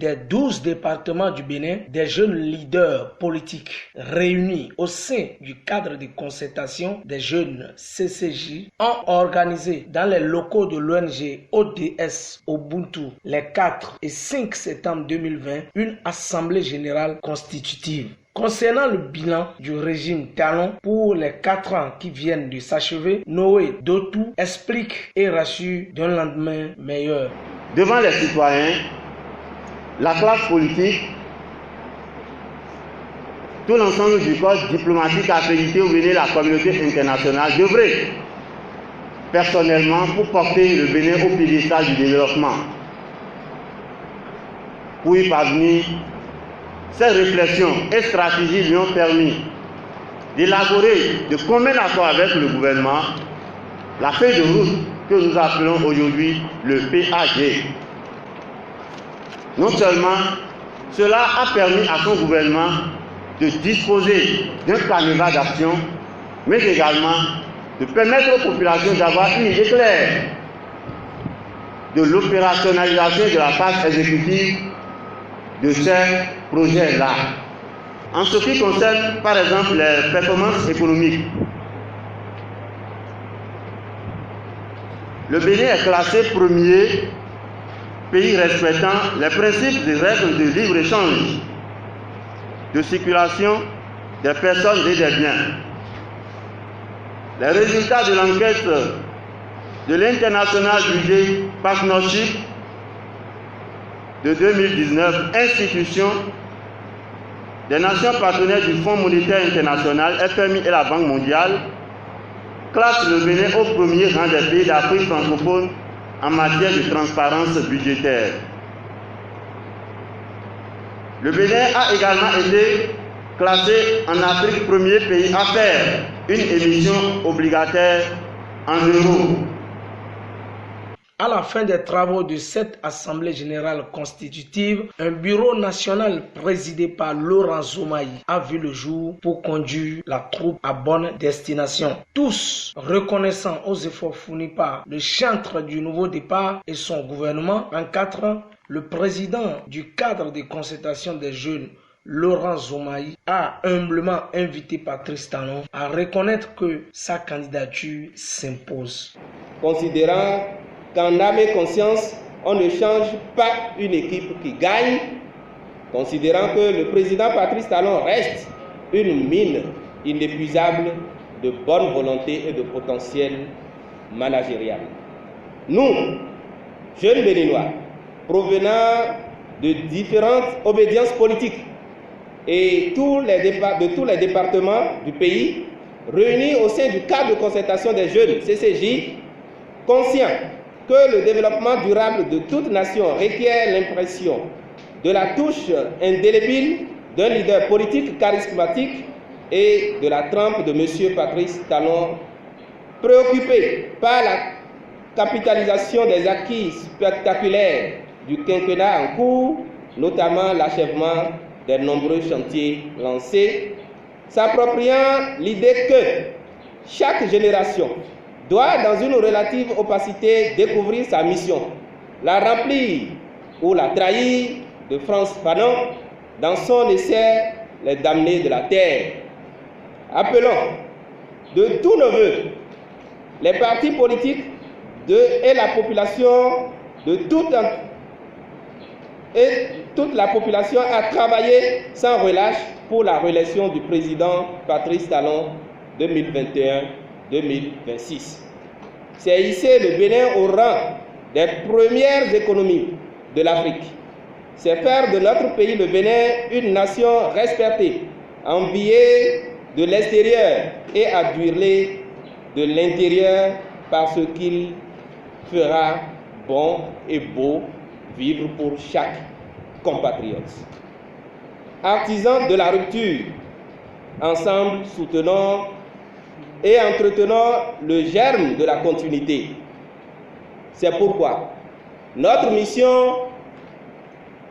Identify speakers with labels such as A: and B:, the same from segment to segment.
A: des 12 départements du Bénin, des jeunes leaders politiques réunis au sein du cadre de concertation des jeunes CCJ ont organisé dans les locaux de l'ONG ODS Ubuntu les 4 et 5 septembre 2020 une assemblée générale constitutive. Concernant le bilan du régime Talon pour les 4 ans qui viennent de s'achever, Noé Dotou explique et rassure d'un lendemain meilleur.
B: Devant les citoyens, la classe politique, tout l'ensemble du corps diplomatique accrédité ou de la communauté internationale devrait personnellement pour porter le Bénin au piédestal du développement. Pour y parvenir, ces réflexions et stratégies lui ont permis d'élaborer de commun accord avec le gouvernement la feuille de route que nous appelons aujourd'hui le PAG. Non seulement cela a permis à son gouvernement de disposer d'un canevas d'action, mais également de permettre aux populations d'avoir une idée claire de l'opérationnalisation de la phase exécutive de ces projets-là. En ce qui concerne, par exemple, les performances économiques, le Bénin est classé premier pays respectant les principes et règles de libre-échange, de circulation des personnes et des biens. Les résultats de l'enquête de l'International Budget Partnership de 2019, institution des nations partenaires du Fonds monétaire international, FMI et la Banque mondiale, classe le Bénin au premier rang des pays d'Afrique francophone en matière de transparence budgétaire. Le Bénin a également été classé en Afrique premier pays à faire une émission obligataire en euros.
A: À la fin des travaux de cette Assemblée générale constitutive, un bureau national présidé par Laurent Zoumaï a vu le jour pour conduire la troupe à bonne destination. Tous reconnaissant aux efforts fournis par le chantre du nouveau départ et son gouvernement, en 4 ans, le président du cadre de concertation des jeunes, Laurent Zoumaï, a humblement invité Patrice Talon à reconnaître que sa candidature s'impose.
C: Considérant qu'en âme et conscience, on ne change pas une équipe qui gagne, considérant que le président Patrice Talon reste une mine inépuisable de bonne volonté et de potentiel managérial. Nous, jeunes Béninois, provenant de différentes obédiences politiques et de tous les départements du pays, réunis au sein du cadre de concertation des jeunes CCJ, conscients que le développement durable de toute nation requiert l'impression de la touche indélébile d'un leader politique charismatique et de la trempe de M. Patrice Talon, préoccupé par la capitalisation des acquis spectaculaires du quinquennat en cours, notamment l'achèvement des nombreux chantiers lancés, s'appropriant l'idée que chaque génération doit, dans une relative opacité, découvrir sa mission, la remplir ou la trahir, de Frantz Fanon, dans son essai « Les damnés de la terre ». Appelons de tous nos voeux les partis politiques et la population toute la population à travailler sans relâche pour la réélection du président Patrice Talon 2021-2026. C'est hisser le Bénin au rang des premières économies de l'Afrique. C'est faire de notre pays, le Bénin, une nation respectée, enviée de l'extérieur et adulée de l'intérieur parce qu'il fera bon et beau vivre pour chaque compatriote. Artisans de la rupture, ensemble soutenons et entretenons le germe de la continuité. C'est pourquoi notre mission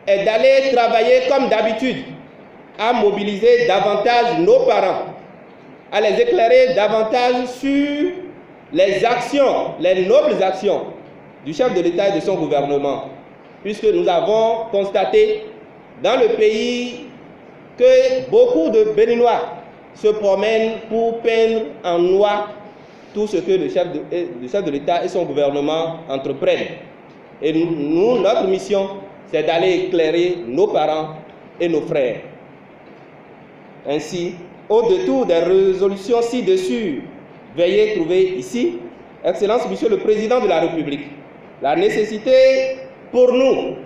C: est d'aller travailler comme d'habitude à mobiliser davantage nos parents, à les éclairer davantage sur les actions, les nobles actions du chef de l'État et de son gouvernement, puisque nous avons constaté dans le pays que beaucoup de Béninois se promènent pour peindre en noir tout ce que le chef de l'État et son gouvernement entreprennent. Et nous, notre mission, c'est d'aller éclairer nos parents et nos frères. Ainsi, au détour des résolutions ci-dessus, veuillez trouver ici, Excellence, Monsieur le Président de la République, la nécessité pour nous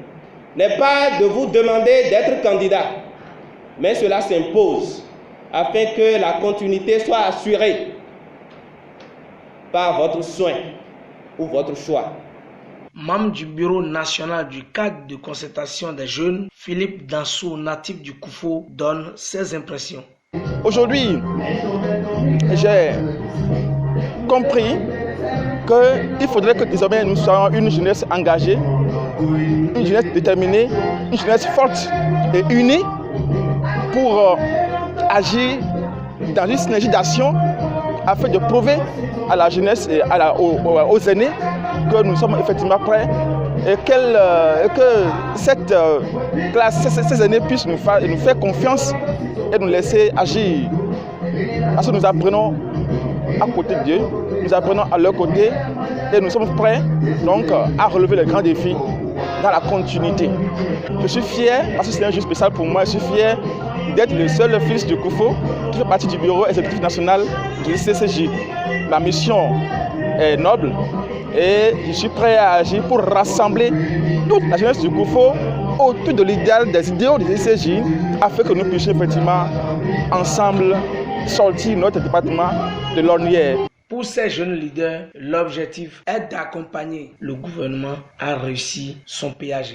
C: n'est pas de vous demander d'être candidat, mais cela s'impose afin que la continuité soit assurée par votre soin ou votre choix.
A: Membre du bureau national du cadre de concertation des jeunes, Philippe Danso, natif du Koufo, donne ses impressions.
D: Aujourd'hui, j'ai compris qu'il faudrait que désormais nous soyons une jeunesse engagée, une jeunesse déterminée, une jeunesse forte et unie pour agir dans une synergie d'action afin de prouver à la jeunesse et aux aînés que nous sommes effectivement prêts et que cette classe, ces aînés puissent nous faire confiance et nous laisser agir. Parce que nous apprenons à côté de Dieu, nous apprenons à leur côté et nous sommes prêts donc à relever les grands défis dans la continuité. Je suis fier, parce que c'est un jour spécial pour moi, je suis fier d'être le seul fils du Koufo qui fait partie du bureau exécutif national du CCJ. Ma mission est noble et je suis prêt à agir pour rassembler toute la jeunesse du Koufo autour de l'idéal des idéaux du CCJ afin que nous puissions effectivement ensemble sortir notre département de l'ornière.
A: Pour ces jeunes leaders, l'objectif est d'accompagner le gouvernement à réussir son PAG.